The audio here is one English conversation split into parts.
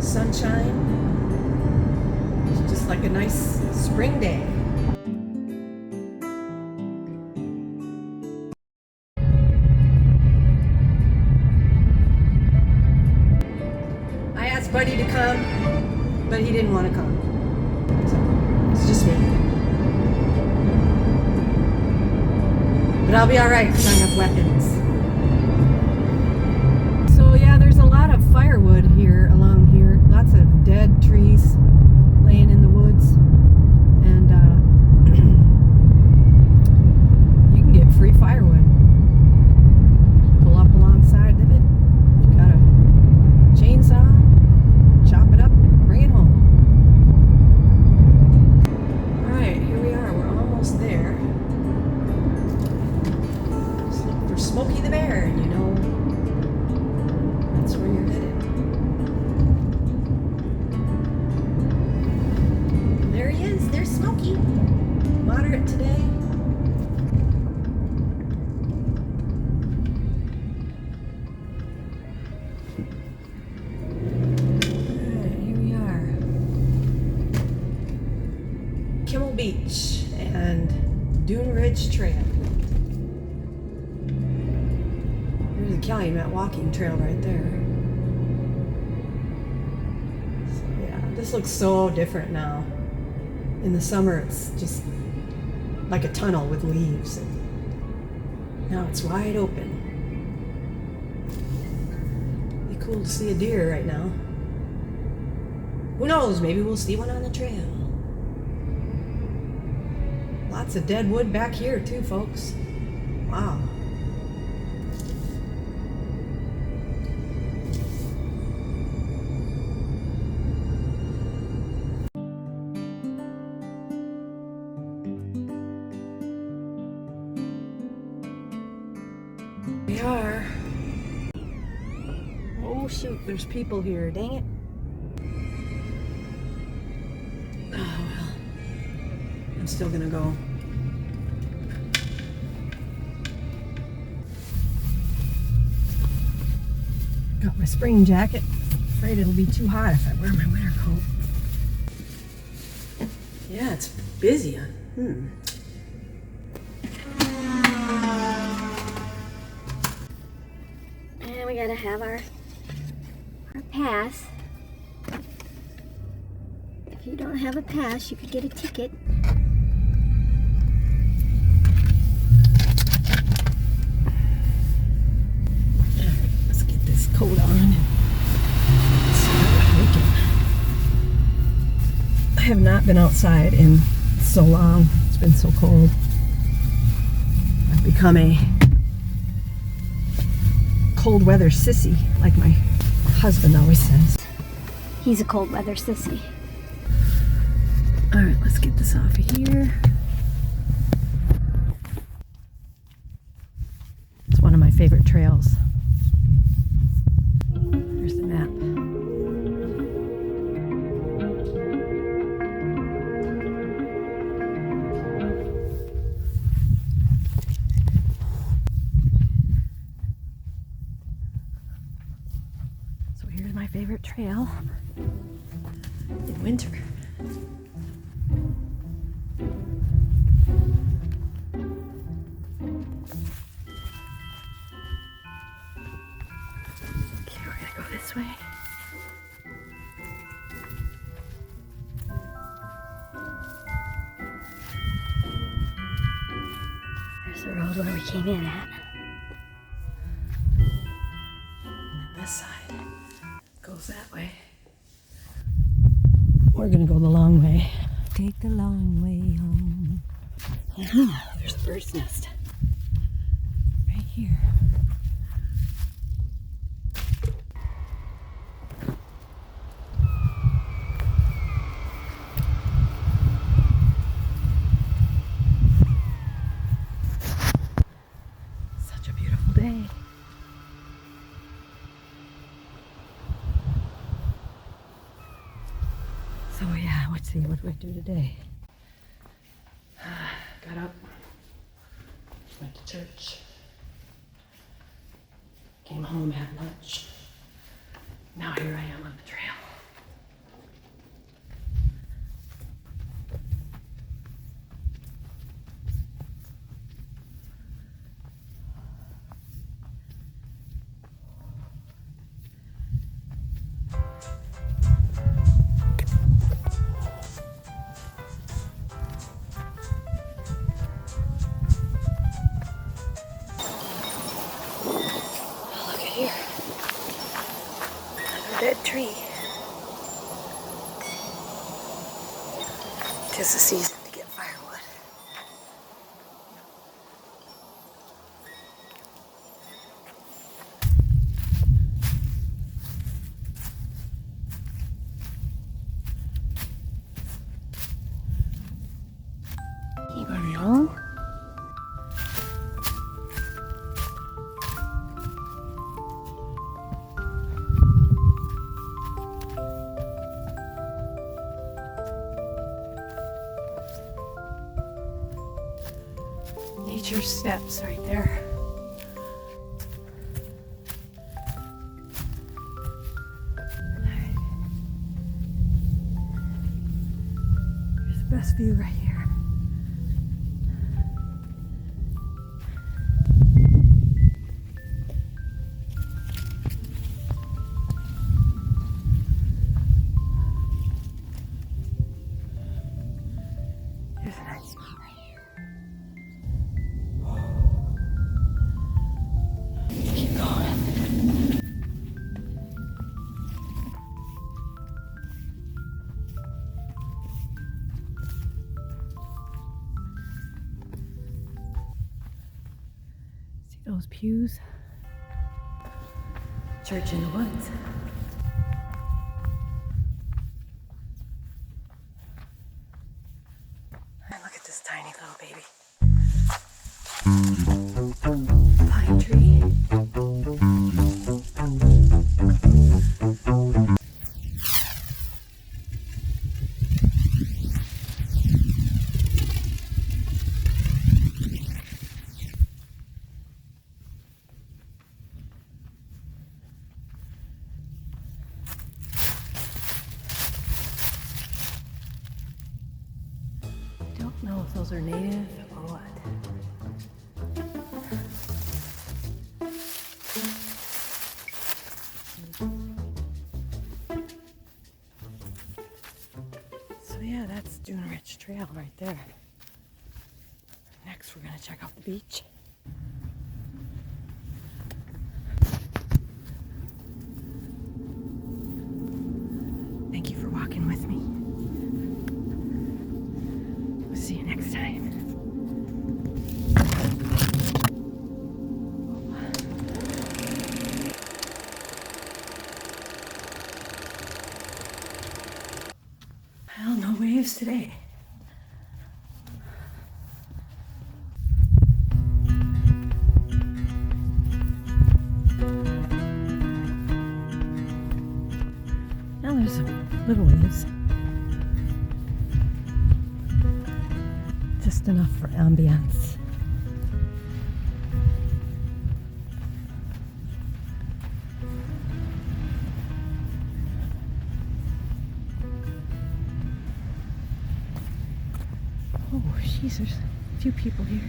sunshine. It's just like a nice spring day. I asked Buddy to come, but he didn't want to come. So it's just me. But I'll be alright because I have weapons. So yeah, there's a lot of firewood here along here. Lots of dead trees laying in the woods. And you can get free firewood. Pull up alongside of it. If you got a chainsaw, chop it up and bring it home. Alright, here we are. We're almost there. Just look for Smokey the Bear, and you know that's where you're headed. There he is. There's Smokey. Moderate today. Alright, here we are. Kimmel Beach and Dune Ridge Trail. There's the Calumet walking trail right there. So yeah, this looks so different now. In the summer, it's just like a tunnel with leaves. And now it's wide open. Be cool to see a deer right now. Who knows? Maybe we'll see one on the trail. Lots of dead wood back here too, folks. Wow. We are. Oh shoot, there's people here. Dang it. Oh well. I'm still gonna go. Got my spring jacket. Afraid it'll be too hot if I wear my winter coat. Yeah, it's busy. And we gotta have our pass. If you don't have a pass, you could get a ticket. Let's get this coat on and start hiking. I have not been outside in so long. It's been so cold. I've become a cold weather sissy, like my husband always says. He's a cold weather sissy. All right, let's get this off of here. It's one of my favorite trails. Here's the map. So here's my favorite trail in winter. Okay, we're gonna go this way. There's the road where we came in at. And this side goes that way. We're gonna go the long way. Take the long way home. There's a bird's nest right here. Such a beautiful day. So yeah, let's see, what do I do today? Got up, went to church, came home, had lunch. Now here I am on the trail. 'Tis the season to get firewood. Hello? Nature's steps right there. Here's the best view right here. Here's a nice spot right here. Keep going. See those pews? Church in the woods. And look at this tiny little baby. Pine tree. Don't know if those are native or what. So yeah, that's Dune Ridge Trail right there. Next we're gonna check out the beach. Thank you for walking with me. We'll see you next time. Well, no waves today. Now there's some little waves. Just enough for ambience. Oh, jeez, there's a few people here.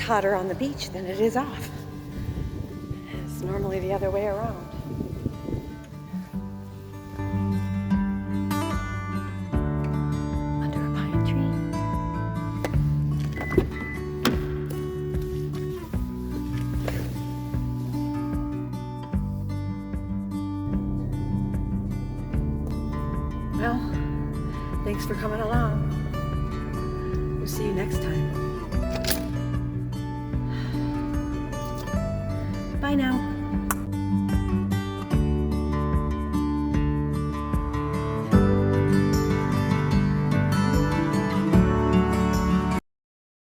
hotter on the beach than it is off. It's normally the other way around. Under a pine tree. Well, thanks for coming along. We'll see you next time. Bye now.